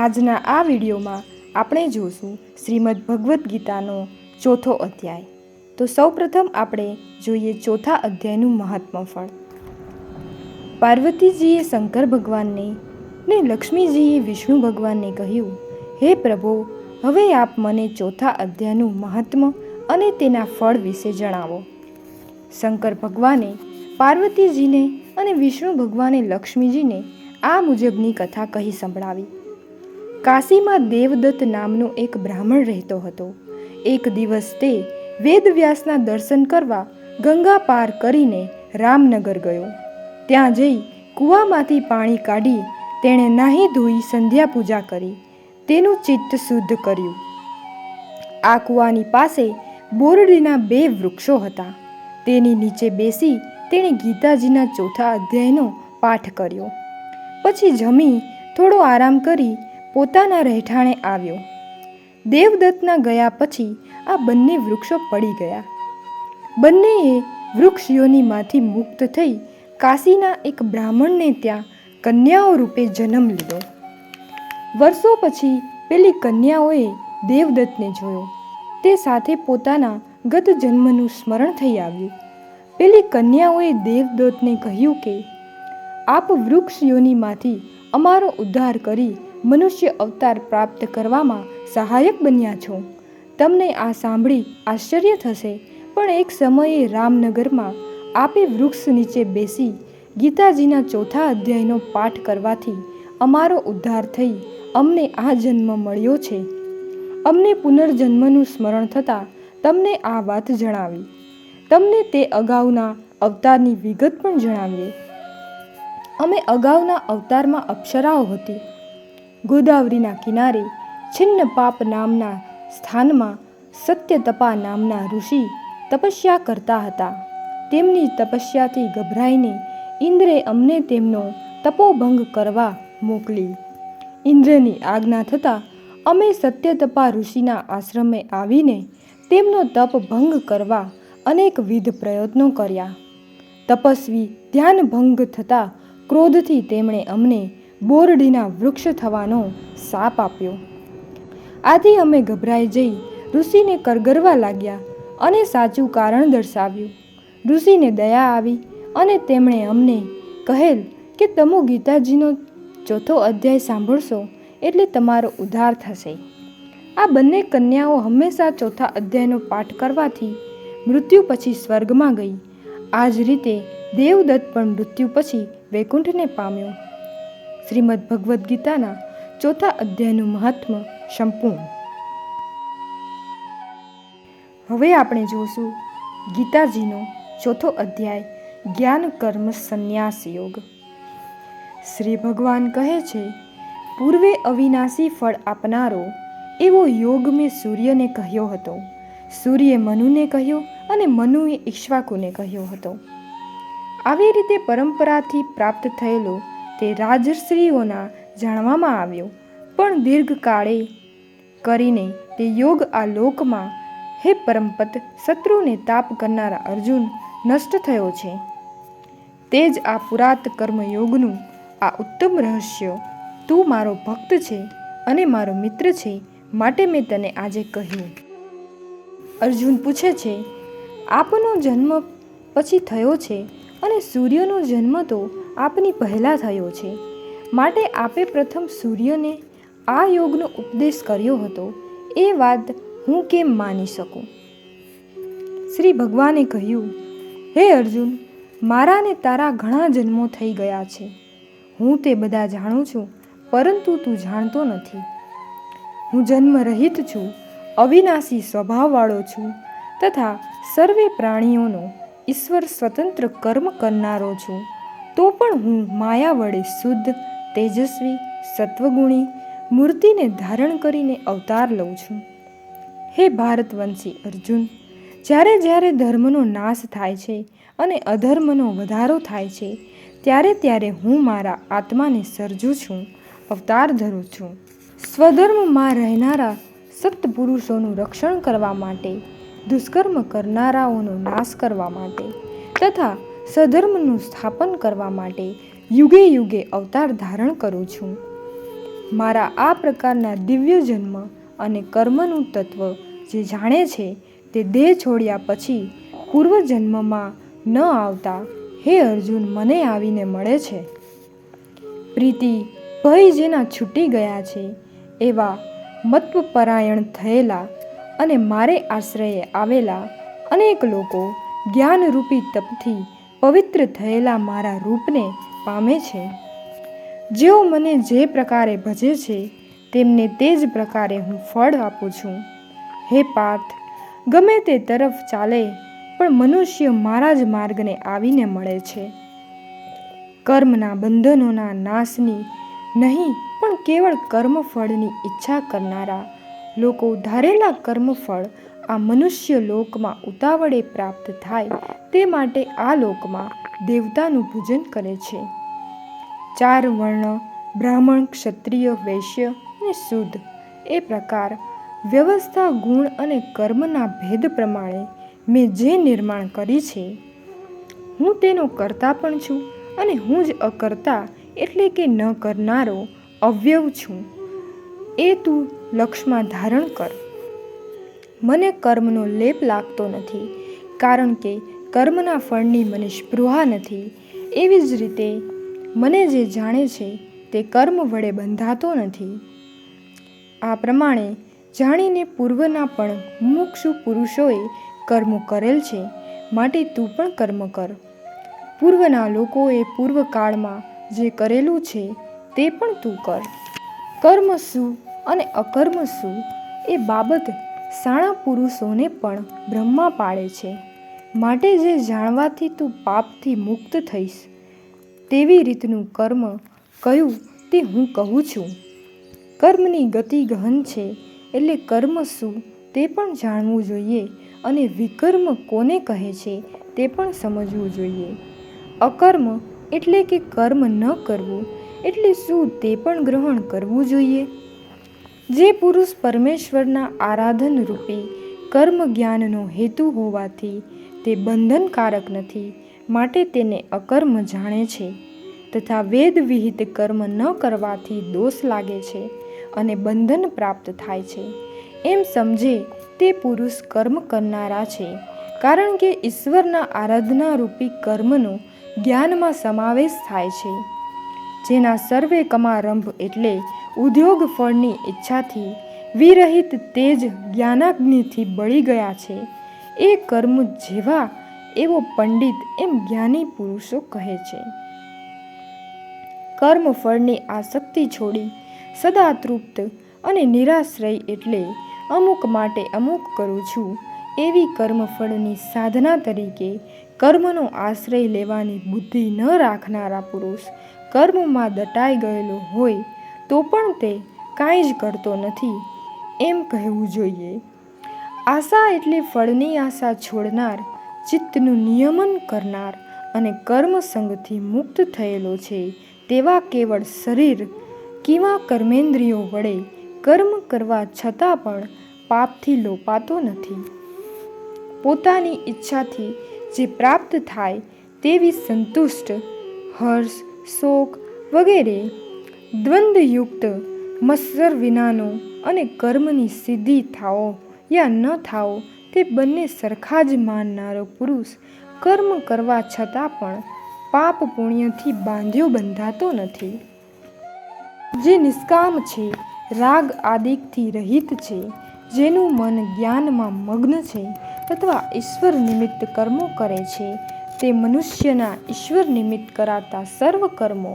આજના આ વિડીયોમાં આપણે જોશું શ્રીમદ ભગવદ્ ગીતાનો ચોથો અધ્યાય. તો સૌપ્રથમ આપણે જોઈએ ચોથા અધ્યાયનું મહાત્મ ફળ. પાર્વતીજીએ શંકર ભગવાનને ને લક્ષ્મીજીએ વિષ્ણુ ભગવાનને કહ્યું, હે પ્રભુ, હવે આપ મને ચોથા અધ્યાયનું મહાત્મ અને તેના ફળ વિશે જણાવો. શંકર ભગવાને પાર્વતીજીને અને વિષ્ણુ ભગવાને લક્ષ્મીજીને આ મુજબની કથા કહી સંભળાવી. કાશીમાં દેવદત્ત નામનો એક બ્રાહ્મણ રહેતો હતો. એક દિવસ તે વેદવ્યાસના દર્શન કરવા ગંગા પાર કરીને રામનગર ગયો. ત્યાં જઈ કૂવામાંથી પાણી કાઢી તેણે નાહી ધોઈ સંધ્યા પૂજા કરી તેનું ચિત્ત શુદ્ધ કર્યું. આ કૂવાની પાસે બોરડીના 2 વૃક્ષો હતા. તેની નીચે બેસી તેણે ગીતાજીના ચોથા અધ્યાયનો પાઠ કર્યો. પછી જમી થોડો આરામ કરી પોતાના રહેઠાણે આવ્યો. દેવદત્તના ગયા પછી આ બંને વૃક્ષો પડી ગયા. બંનેએ વૃક્ષ યોનિમાંથી મુક્ત થઈ કાશીના એક બ્રાહ્મણને ત્યાં કન્યાઓ રૂપે જન્મ લીધો. વર્ષો પછી પેલી કન્યાઓએ દેવદત્તને જોયો. તે સાથે પોતાના ગત જન્મનું સ્મરણ થઈ આવ્યું. પેલી કન્યાઓએ દેવદત્તને કહ્યું કે આપ વૃક્ષ યોનિમાંથી અમારો ઉદ્ધાર કરી મનુષ્ય અવતાર પ્રાપ્ત કરવામાં સહાયક બન્યા છો. તમને આ સાંભળી આશ્ચર્ય થશે, પણ એક સમયે રામનગરમાં આપે વૃક્ષ નીચે બેસી ગીતાજીના ચોથા અધ્યાયનો પાઠ કરવાથી અમારો ઉદ્ધાર થઈ અમને આ જન્મ મળ્યો છે. અમને પુનર્જન્મનું સ્મરણ થતાં તમને આ વાત જણાવી. તમને તે અગાઉના અવતારની વિગત પણ જણાવીએ. અમે અગાઉના અવતારમાં અપ્સરાઓ હતી. ગોદાવરીના કિનારે છિન્નપાપ નામના સ્થાનમાં સત્યતપા નામના ઋષિ તપસ્યા કરતા હતા. તેમની તપસ્યાથી ગભરાઈને ઇન્દ્રે અમને તેમનો તપોભંગ કરવા મોકલી. ઇન્દ્રની આજ્ઞા થતાં અમે સત્યતપા ઋષિના આશ્રમે આવીને તેમનો તપ ભંગ કરવા અનેકવિધ પ્રયત્નો કર્યા. તપસ્વી ધ્યાન ભંગ થતાં ક્રોધથી તેમણે અમને બોરડીના વૃક્ષ થવાનો શાપ આપ્યો. આથી અમે ગભરાઈ જઈ ઋષિને કરગરવા લાગ્યા અને સાચું કારણ દર્શાવ્યું. ઋષિને દયા આવી અને તેમણે અમને કહેલ કે તમે ગીતાજીનો ચોથો અધ્યાય સાંભળશો એટલે તમારો ઉદ્ધાર થશે. આ બંને કન્યાઓ હંમેશા ચોથા અધ્યાયનો પાઠ કરવાથી મૃત્યુ પછી સ્વર્ગમાં ગઈ. આ જ રીતે દેવદત્ત પણ મૃત્યુ પછી વૈકુંઠને પામ્યો. શ્રીમદ ભગવદ્ ગીતાના ચોથા અધ્યાયનું મહાત્મ સંપૂર્ણ. હવે આપણે જોશું ગીતાજીનો ચોથો અધ્યાય, જ્ઞાન કર્મ સંન્યાસ યોગ. શ્રી ભગવાન કહે છે, પૂર્વે અવિનાશી ફળ આપનારો એવો યોગ મેં સૂર્યને કહ્યો હતો. સૂર્યે મનુને કહ્યો અને મનુએ ઈક્ષ્વાકુને કહ્યો હતો. આવી રીતે પરંપરાથી પ્રાપ્ત થયેલો તે રાજર્ષિઓના જાણવામાં આવ્યો. પણ દીર્ઘકાળે કરીને તે યોગ આ લોકમાં હે પરમપત શત્રુને તાપ કરનારા અર્જુન નષ્ટ થયો છે. તે જ આ પુરાત કર્મયોગનું આ ઉત્તમ રહસ્ય તું મારો ભક્ત છે અને મારો મિત્ર છે, માટે મેં તને આજે કહ્યું. અર્જુન પૂછે છે, આપનો જન્મ પછી થયો છે અને સૂર્યનો જન્મ તો આપની પહેલાં થયો છે, માટે આપે પ્રથમ સૂર્યને આ યોગનો ઉપદેશ કર્યો હતો. એ વાત હું કેમ માની શકું? શ્રી ભગવાને કહ્યું, હે અર્જુન, મારા ને તારા ઘણા જન્મો થઈ ગયા છે. હું તે બધા જાણું છું, પરંતુ તું જાણતો નથી. હું જન્મ રહિત છું, અવિનાશી સ્વભાવવાળો છું તથા સર્વે પ્રાણીઓનો ઈશ્વર સ્વતંત્ર કર્મ કરનારો છું. તો પણ હું માયા વડે શુદ્ધ, તેજસ્વી, સત્વગુણી મૂર્તિને ધારણ કરીને અવતાર લઉં છું. હે ભારતવંશી અર્જુન, જ્યારે જ્યારે ધર્મનો નાશ થાય છે અને અધર્મનો વધારો થાય છે, ત્યારે ત્યારે હું મારા આત્માને સર્જું છું, અવતાર ધરું છું. સ્વધર્મમાં રહેનારા સત્પુરુષોનું રક્ષણ કરવા માટે, દુષ્કર્મ કરનારાઓનો નાશ કરવા માટે તથા સધર્મનું સ્થાપન કરવા માટે યુગે યુગે અવતાર ધારણ કરું છું. મારા આ પ્રકારના દિવ્ય જન્મ અને કર્મનું તત્વ જે જાણે છે તે દેહ છોડ્યા પછી પૂર્વજન્મમાં ન આવતા હે અર્જુન મને આવીને મળે છે. પ્રીતિ ભય જેના છૂટી ગયા છે એવા મત્વપરાયણ થયેલા અને મારે આશ્રયે આવેલા અનેક લોકો જ્ઞાનરૂપી તપથી પવિત્ર થયેલા મારા રૂપને પામે છે. જેઓ મને જે પ્રકારે ભજે છે તેમને તે જ પ્રકારે હું ફળ આપું છું. હે પાર્થ, ગમે તે તરફ ચાલે પણ મનુષ્ય મારા જ માર્ગને આવીને મળે છે. કર્મના બંધનોના નાશની નહીં પણ કેવળ કર્મફળની ઈચ્છા કરનારા લોકો ધારેલા કર્મફળ આ મનુષ્ય લોકમાં ઉતાવળે પ્રાપ્ત થાય તે માટે આ લોકમાં દેવતાનું પૂજન કરે છે. 4 વર્ણ બ્રાહ્મણ, ક્ષત્રિય, વૈશ્ય અને શુદ્ધ એ પ્રકાર વ્યવસ્થા ગુણ અને કર્મના ભેદ પ્રમાણે મેં જે નિર્માણ કરી છે, હું તેનો કર્તા પણ છું અને હું જ અકર્તા એટલે કે ન કરનારો અવ્યવ છું. એ તું લક્ષમાં ધારણ કર. મને કર્મનો લેપ લાગતો નથી, કારણ કે કર્મના ફળની મને સ્પૃહા નથી. એવી જ રીતે મને જે જાણે છે તે કર્મ વડે બંધાતો નથી. આ પ્રમાણે જાણીને પૂર્વના પણ મુમુક્ષુ પુરુષોએ કર્મો કરેલ છે, માટે તું પણ કર્મ કર. પૂર્વના લોકોએ પૂર્વકાળમાં જે કરેલું છે તે પણ તું કર. કર્મ શું અને અકર્મ શું એ બાબત સાણા પુરુષોને પણ બ્રહ્મા પાડે છે. માટે જે જાણવાથી તું પાપથી મુક્ત થઈશ તેવી રીતનું કર્મ કયું તે હું કહું છું. કર્મની ગતિ ગહન છે, એટલે કર્મ શું તે પણ જાણવું જોઈએ અને વિકર્મ કોને કહે છે તે પણ સમજવું જોઈએ. અકર્મ એટલે કે કર્મ ન કરવું એટલે શું તે પણ ગ્રહણ કરવું જોઈએ. જે પુરુષ પરમેશ્વરના આરાધન રૂપી કર્મ જ્ઞાનનો હેતુ હોવાથી તે બંધનકારક નથી, માટે તેને અકર્મ જાણે છે. તથા વેદ વિહિત કર્મ ન કરવાથી દોષ લાગે છે અને બંધન પ્રાપ્ત થાય છે એમ સમજે તે પુરુષ કર્મ કરનારા છે. કારણ કે ઈશ્વરના આરાધના રૂપી કર્મનો જ્ઞાનમાં સમાવેશ થાય છે. જેના સર્વે કમારંભ એટલે ઉદ્યોગ ફળની ઈચ્છાથી વિરહિત તેજ જ્ઞાનાગ્નિથી બળી ગયા છે, એ કર્મ જેવા એવો પંડિત એમ જ્ઞાની પુરુષો કહે છે. કર્મ ફળની આસક્તિ છોડી સદા તૃપ્ત અને નિરાશ્રય એટલે અમુક માટે અમુક કરું છું એવી કર્મફળની સાધના તરીકે કર્મનો આશ્રય લેવાની બુદ્ધિ ન રાખનારા પુરુષ કર્મમાં દટાઈ ગયેલો હોય તો પણ તે કાંઈ જ કરતો નથી એમ કહેવું જોઈએ. આશા એટલે ફળની આશા છોડનાર, ચિત્તનું નિયમન કરનાર અને કર્મસંગથી મુક્ત થયેલો છે તેવા કેવળ શરીર કિંવા કર્મેન્દ્રિયો વડે કર્મ કરવા છતાં પણ પાપથી લોપાતો નથી. પોતાની ઈચ્છાથી જે પ્રાપ્ત થાય તેવી સંતુષ્ટ, હર્ષ, શોક વગેરે દ્વંદ્વયુક્ત મત્સર વિનાનો અને કર્મની સિદ્ધિ થાઓ યા ન થાઓ તે બંને સરખા જ માનનારો પુરુષ કર્મ કરવા છતાં પણ પાપ પુણ્યથી બાંધ્યો બંધાતો નથી. જે નિષ્કામ છે, રાગ આદિકથી રહિત છે, જેનું મન જ્ઞાનમાં મગ્ન છે અથવા ઈશ્વર નિમિત્ત કર્મો કરે છે, તે મનુષ્યના ઈશ્વર નિમિત્ત કરાતા સર્વ કર્મો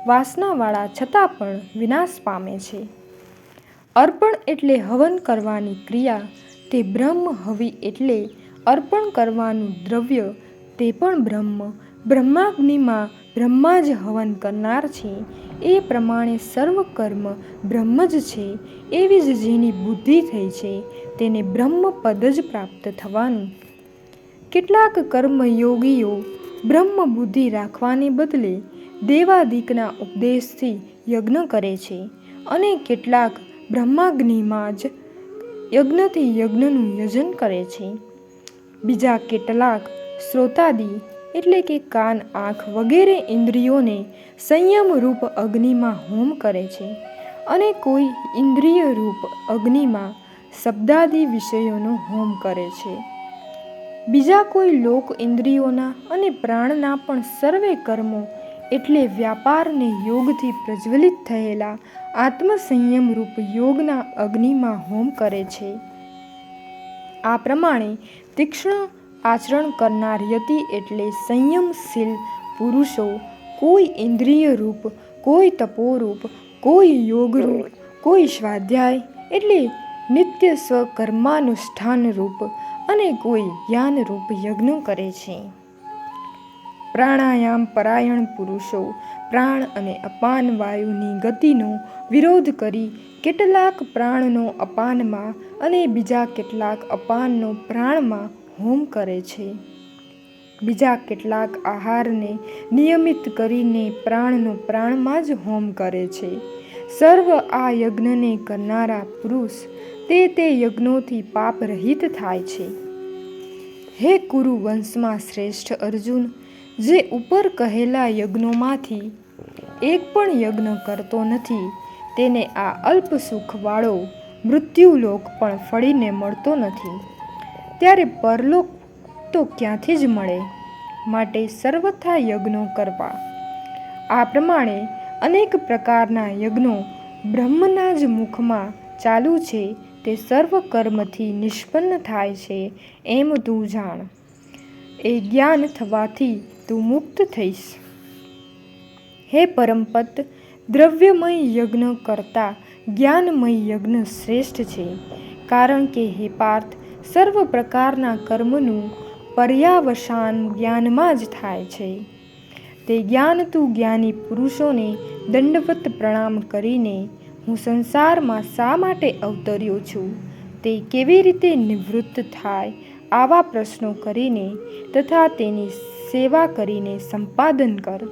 વાસનાવાળા છતાં પણ વિનાશ પામે છે. અર્પણ એટલે હવન કરવાની ક્રિયા, તે બ્રહ્મ હવિ એટલે અર્પણ કરવાનું દ્રવ્ય, તે પણ બ્રહ્મ. બ્રહ્માગ્નિમાં બ્રહ્મા જ હવન કરનાર છે, એ પ્રમાણે સર્વ કર્મ બ્રહ્મ જ છે. એવી જ જેની બુદ્ધિ થઈ છે તેને બ્રહ્મપદ જ પ્રાપ્ત થવાનું. કેટલાક કર્મયોગીઓ બ્રહ્મ બુદ્ધિ રાખવાને બદલે દેવાદિકના ઉપદેશથી યજ્ઞ કરે છે અને કેટલાક બ્રહ્માગ્નિમાં જ યજ્ઞથી યજ્ઞનું યજન કરે છે. બીજા કેટલાક શ્રોતાદિ એટલે કે કાન, આંખ વગેરે ઇન્દ્રિયોને સંયમ રૂપ અગ્નિમાં હોમ કરે છે અને કોઈ ઇન્દ્રિય રૂપ અગ્નિમાં શબ્દાદિ વિષયોનો હોમ કરે છે. બીજા કોઈ લોક ઇન્દ્રિયોના અને પ્રાણના પણ સર્વે કર્મો એટલે વ્યાપારને યોગથી પ્રજ્વલિત થયેલા આત્મસંયમ રૂપ યોગના અગ્નિમાં હોમ કરે છે. આ પ્રમાણે તીક્ષ્ણ આચરણ કરનાર યતિ એટલે સંયમશીલ પુરુષો કોઈ ઇન્દ્રિય રૂપ, કોઈ તપોરૂપ, કોઈ યોગરૂપ, કોઈ સ્વાધ્યાય એટલે નિત્ય સ્વકર્માનુષ્ઠાન રૂપ અને કોઈ જ્ઞાનરૂપ યજ્ઞ કરે છે. પ્રાણાયામ પરાયણ પુરુષો પ્રાણ અને અપાન વાયુની ગતિનો વિરોધ કરી કેટલાક પ્રાણનો અપાનમાં અને બીજા કેટલાક અપાનનો પ્રાણમાં હોમ કરે છે. બીજા કેટલાક આહારને નિયમિત કરીને પ્રાણનો પ્રાણમાં જ હોમ કરે છે. સર્વ આ યજ્ઞને કરનારા પુરુષ તે યજ્ઞોથી પાપ રહિત થાય છે. હે કુરુ વંશમાં શ્રેષ્ઠ અર્જુન, જે ઉપર કહેલા યજ્ઞોમાંથી એક પણ યજ્ઞ કરતો નથી તેને આ અલ્પ સુખવાળો મૃત્યુલોક પણ ફળીને મળતો નથી, ત્યારે પરલોક તો ક્યાંથી જ મળે? માટે સર્વથા યજ્ઞો કરવા. આ પ્રમાણે અનેક પ્રકારના યજ્ઞો બ્રહ્મના જ મુખમાં ચાલુ છે તે સર્વ કર્મથી નિષ્પન્ન થાય છે એમ તું જાણ. એ જ્ઞાન થવાથી તું મુક્ત થઈશ. હે પરમપત, દ્રવ્યમય યજ્ઞ કરતાં જ્ઞાનમય યજ્ઞ શ્રેષ્ઠ છે. કારણ કે હે પાર્થ, સર્વ પ્રકારના કર્મનું પર્યાવસાન જ્ઞાનમાં જ થાય છે. તે જ્ઞાન તું જ્ઞાની પુરુષોને દંડવત પ્રણામ કરીને હું સંસારમાં શા માટે અવતર્યો છું, તે કેવી રીતે નિવૃત્ત થાય, આવા પ્રશ્નો કરીને તથા તેની સેવા કરીને સંપાદન કર.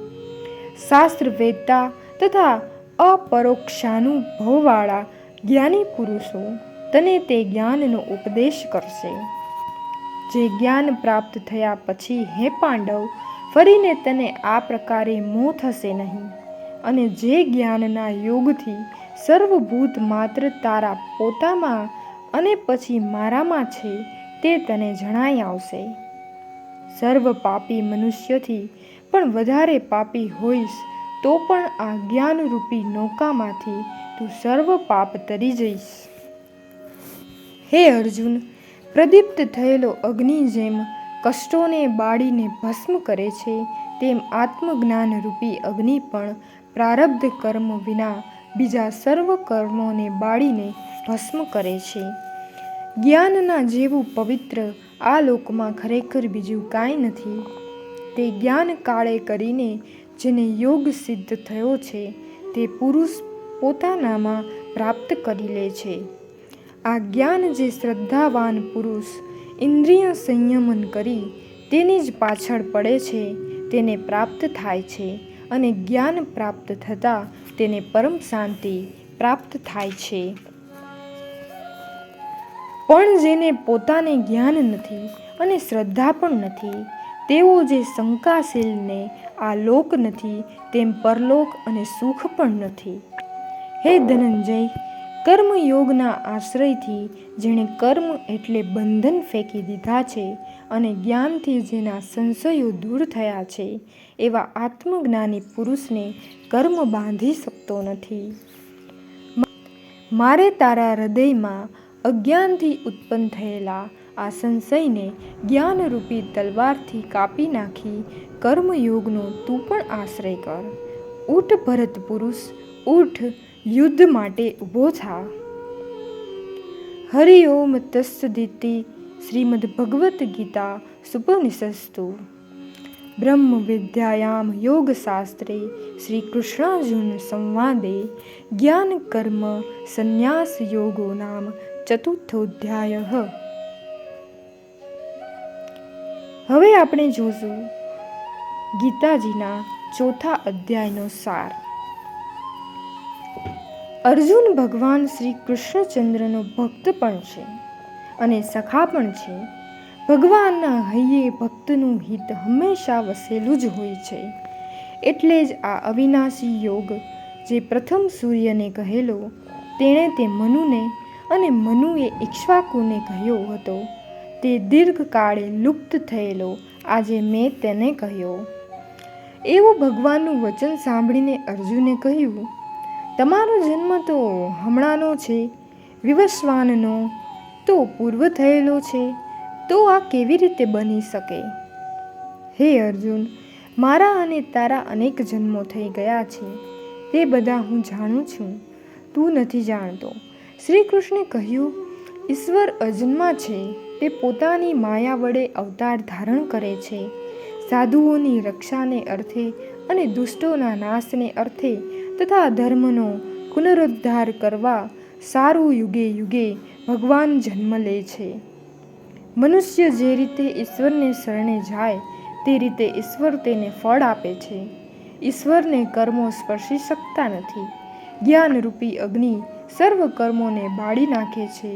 શાસ્ત્ર વેદતા તથા અપરોક્ષાનુભવવાળા જ્ઞાની પુરુષો તને તે જ્ઞાનનો ઉપદેશ કરશે. જે જ્ઞાન પ્રાપ્ત થયા પછી હે પાંડવ, ફરીને તને આ પ્રકારે મોહ થશે નહીં, અને જે જ્ઞાનના યોગથી સર્વભૂત માત્ર તારા પોતામાં અને પછી મારામાં છે તે તને જણાઈ આવશે. સર્વ પાપી મનુષ્યથી પણ વધારે પાપી હોઈશ તો પણ આ જ્ઞાનરૂપી નૌકામાંથી તું સર્વ પાપ તરી જઈશ. હે અર્જુન, પ્રદીપ્ત થયેલો અગ્નિ જેમ કષ્ટોને બાળીને ભસ્મ કરે છે, તેમ આત્મજ્ઞાનરૂપી અગ્નિ પણ પ્રારબ્ધ કર્મ વિના બીજા સર્વ કર્મોને બાળીને ભસ્મ કરે છે. જ્ઞાનના જેવું પવિત્ર આ લોકમાં ખરેખર બીજું કાંઈ નથી. તે જ્ઞાન કાળે કરીને જેને યોગ સિદ્ધ થયો છે તે પુરુષ પોતાનામાં પ્રાપ્ત કરી લે છે. આ જ્ઞાન જે શ્રદ્ધાવાન પુરુષ ઇન્દ્રિય સંયમન કરી તેની જ પાછળ પડે છે તેને પ્રાપ્ત થાય છે, અને જ્ઞાન પ્રાપ્ત થતાં તેને પરમ શાંતિ પ્રાપ્ત થાય છે. પણ જેને પોતાને જ્ઞાન નથી અને શ્રદ્ધા પણ નથી તેઓ જે શંકાશીલને આ લોક નથી તેમ પરલોક અને સુખ પણ નથી. હે ધનંજય, કર્મયોગના આશ્રયથી જેણે કર્મ એટલે બંધન ફેંકી દીધા છે અને જ્ઞાનથી જેના સંશયો દૂર થયા છે એવા આત્મજ્ઞાની પુરુષને કર્મ બાંધી શકતો નથી. મારે તારા હૃદયમાં અજ્ઞાનથી ઉત્પન્ન થયેલા આ સંશયને જ્ઞાનરૂપી તલવારથી કાપી નાખી કર્મયોગનો તું પણ આશ્રય કર. ઊઠ ભરત પુરુષ, ઊઠ, યુદ્ધ માટે ઊભો થા. હરિ ઓમ તત્સદિતિ. શ્રીમદ્ ભગવદ્ ગીતા સુપનિષત્સુ. બ્રહ્મ વિદ્યાયામ યોગશાસ્ત્રે શ્રી કૃષ્ણાર્જુન સંવાદે જ્ઞાન કર્મ સંન્યાસ યોગો નામ ચતુર્થોધ્યાયઃ. હવે આપણે જોશું ગીતાજીના ચોથા અધ્યાયનો સાર. અર્જુન ભગવાન શ્રી કૃષ્ણચંદ્રનો ભક્ત પણ છે અને સખા પણ છે. ભગવાનના હૈયે ભક્તનું હિત હંમેશા વસેલું જ હોય છે. એટલે જ આ અવિનાશી યોગ જે પ્રથમ સૂર્યને કહેલો, તેણે તે મનુને અને મનુએ ઇક્ષ્વાકુને કહ્યો હતો. તે દીર્ઘકાળે લુપ્ત થયેલો આજે મેં તેને કહ્યો. એવું ભગવાનનું વચન સાંભળીને અર્જુને કહ્યું, તમારો જન્મ તો હમણાંનો છે, વિવસ્વાનનો તો પૂર્વ થયેલો છે, તો આ કેવી રીતે બની શકે? હે અર્જુન, મારા અને તારા અનેક જન્મો થઈ ગયા છે, તે બધા હું જાણું છું, તું નથી જાણતો. શ્રી કૃષ્ણે કહ્યું, ઈશ્વર અજન્મા છે, તે પોતાની માયા વડે અવતાર ધારણ કરે છે. સાધુઓની રક્ષાને અર્થે અને દુષ્ટોના નાશને અર્થે તથા ધર્મનો પુનરુદ્ધાર કરવા સારું યુગે યુગે ભગવાન જન્મ લે છે. મનુષ્ય જે રીતે ઈશ્વરને શરણે જાય તે રીતે ઈશ્વર તેને ફળ આપે છે. ઈશ્વરને કર્મો સ્પર્શી શકતા નથી. જ્ઞાનરૂપી અગ્નિ સર્વ કર્મોને બાળી નાખે છે.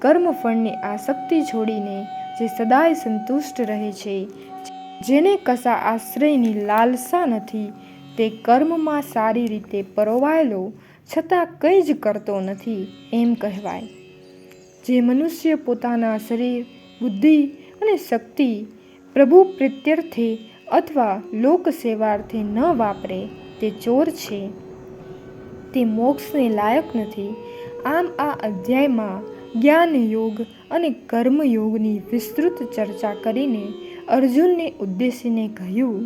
કર્મફળની આસક્તિ છોડીને જે સદાય સંતુષ્ટ રહે છે, જેને કશા આશ્રયની લાલસા નથી, તે કર્મમાં સારી રીતે પરોવાયેલો છતાં કંઈ જ કરતો નથી એમ કહેવાય. જે મનુષ્ય પોતાના શરીર, બુદ્ધિ અને શક્તિ પ્રભુ પ્રીત્યર્થે અથવા લોક સેવાર્થે ન વાપરે તે ચોર છે, તે મોક્ષને લાયક નથી. આમ આ અધ્યાયમાં જ્ઞાનયોગ અને કર્મયોગની વિસ્તૃત ચર્ચા કરીને અર્જુનને ઉદ્દેશીને કહ્યું,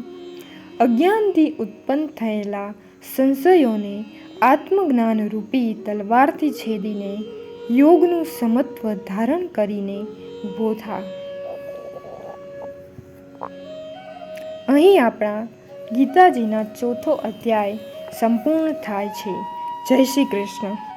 અજ્ઞાનથી ઉત્પન્ન થયેલા સંશયોને આત્મજ્ઞાનરૂપી તલવારથી છેદીને યોગનું સમત્વ ધારણ કરીને ઊભો થા. અહીં આપણા ગીતાજીના 4થો અધ્યાય સંપૂર્ણ થાય છે. જય શ્રી કૃષ્ણ.